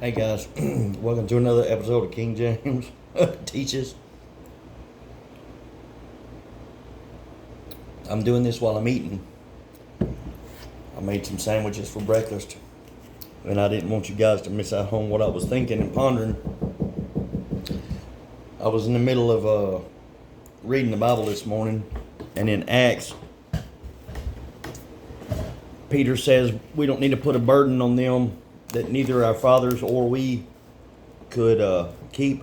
Hey guys, welcome to another episode of King James Teaches. I'm doing this while I'm eating. I made some sandwiches for breakfast, and I didn't want you guys to miss out on what I was thinking and pondering. I was in the middle of reading the Bible this morning, and in Acts, Peter says we don't need to put a burden on them that neither our fathers or we could keep.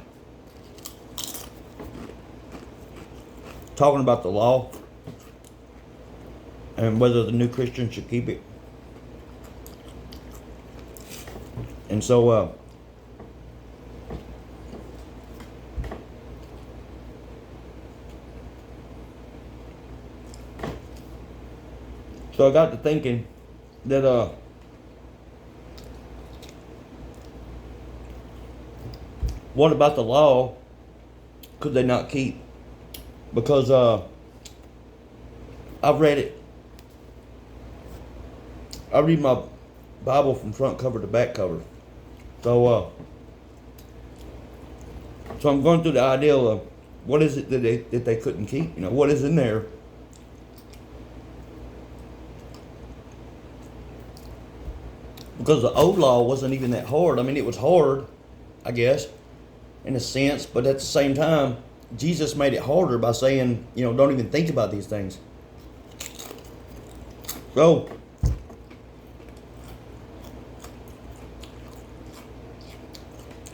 Talking about the law and whether the new Christian should keep it. And so I got to thinking that what about the law could they not keep? Because I've read it. I read my Bible from front cover to back cover. So I'm going through the idea of what is it that they couldn't keep? You know, what is in there? Because the old law wasn't even that hard. I mean, it was hard, I guess, in a sense, but at the same time, Jesus made it harder by saying, you know, don't even think about these things. So,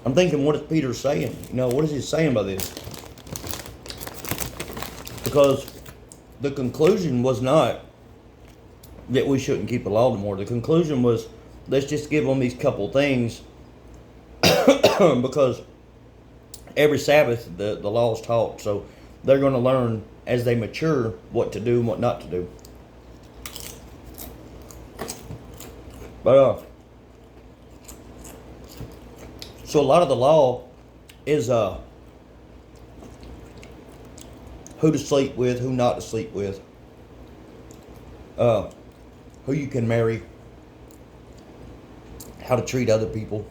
I'm thinking, what is Peter saying? You know, what is he saying by this? Because the conclusion was not that we shouldn't keep the law anymore. The conclusion was, let's just give them these couple things because every Sabbath the law is taught. So they're going to learn as they mature what to do and what not to do. But so a lot of the law is who to sleep with, who not to sleep with, who you can marry, how to treat other people,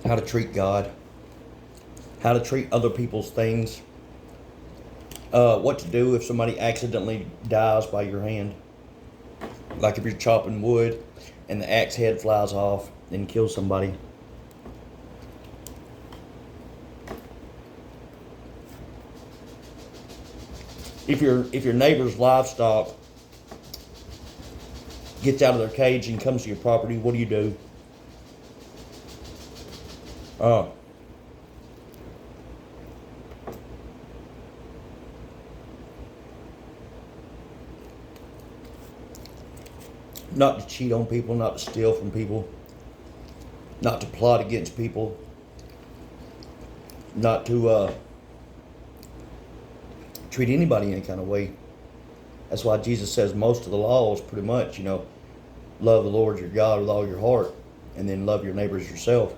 how to treat God, how to treat other people's things, what to do if somebody accidentally dies by your hand. Like if you're chopping wood and the axe head flies off and kills somebody. If your neighbor's livestock gets out of their cage and comes to your property, what do? Not to cheat on people, not to steal from people, not to plot against people, not to treat anybody any kind of way. That's why Jesus says most of the law is pretty much, you know, love the Lord your God with all your heart, and then love your neighbors yourself.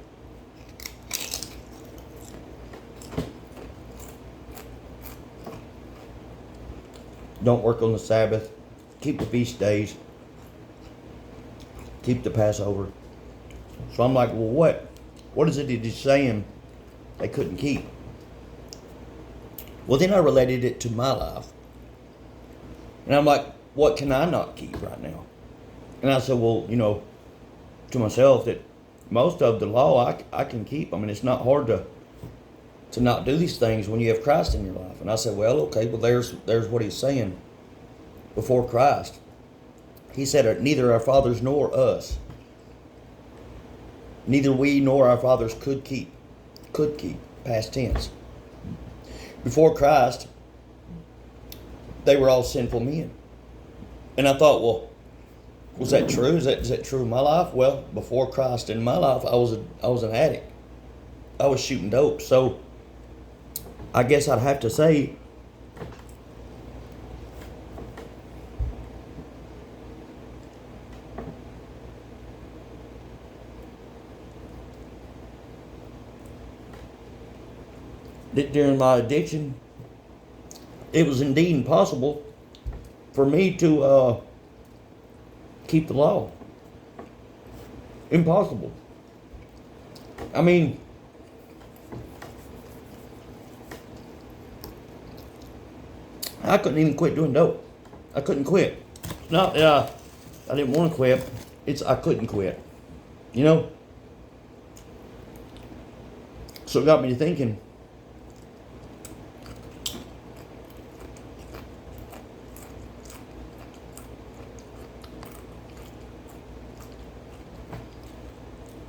Don't work on the Sabbath. Keep the feast days. Keep the Passover. So I'm like, well, what is it that he's saying they couldn't keep? Well, then I related it to my life. And I'm like, what can I not keep right now? And I said, well, you know, to myself that most of the law I can keep. I mean, it's not hard to not do these things when you have Christ in your life. And I said, well, okay, well, there's what he's saying. Before Christ, he said, neither our fathers nor us, neither we nor our fathers could keep, past tense. Before Christ, they were all sinful men. And I thought, well, was that true? Is that true in my life? Well, before Christ in my life, I was an addict. I was shooting dope. So I guess I'd have to say that during my addiction, it was indeed impossible for me to keep the law. Impossible. I mean, I couldn't even quit doing dope. I couldn't quit. It's not that I didn't want to quit. It's I couldn't quit. You know? So it got me to thinking,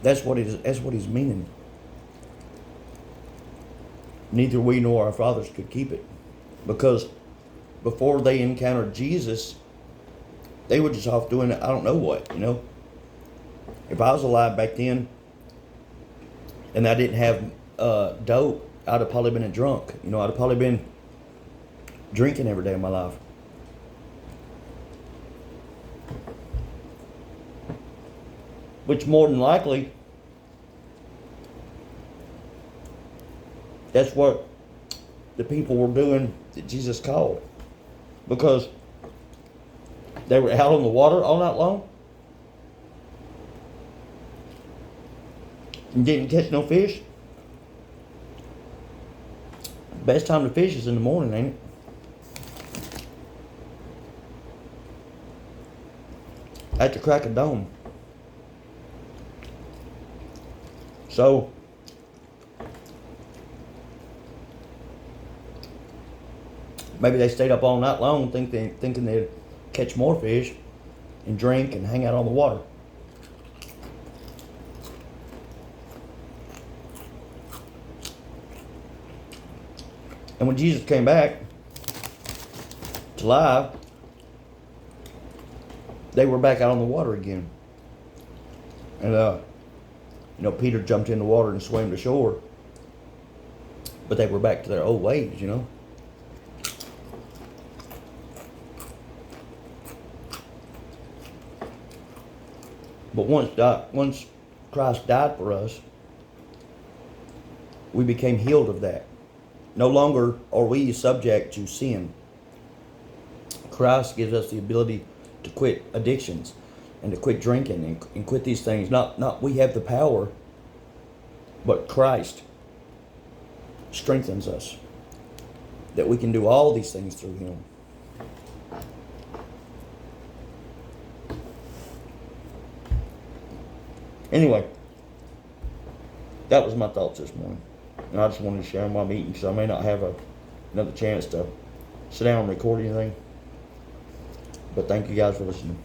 that's what he's meaning. Neither we nor our fathers could keep it. Because before they encountered Jesus, they were just off doing I don't know what, you know. If I was alive back then and I didn't have dope, I'd have probably been a drunk. You know, I'd have probably been drinking every day of my life. Which more than likely, that's what the people were doing that Jesus called. Because they were out on the water all night long and didn't catch no fish. Best time to fish is in the morning, ain't it? At the crack of dawn. So, maybe they stayed up all night long thinking they'd catch more fish and drink and hang out on the water. And when Jesus came back to life, they were back out on the water again. And, you know, Peter jumped in the water and swam to shore. But they were back to their old ways, you know. But once Christ died for us, we became healed of that. No longer are we subject to sin. Christ gives us the ability to quit addictions and to quit drinking and quit these things. Not we have the power, but Christ strengthens us. That we can do all these things through Him. Anyway, that was my thoughts this morning. And I just wanted to share them while I'm eating because I may not have another chance to sit down and record anything. But thank you guys for listening.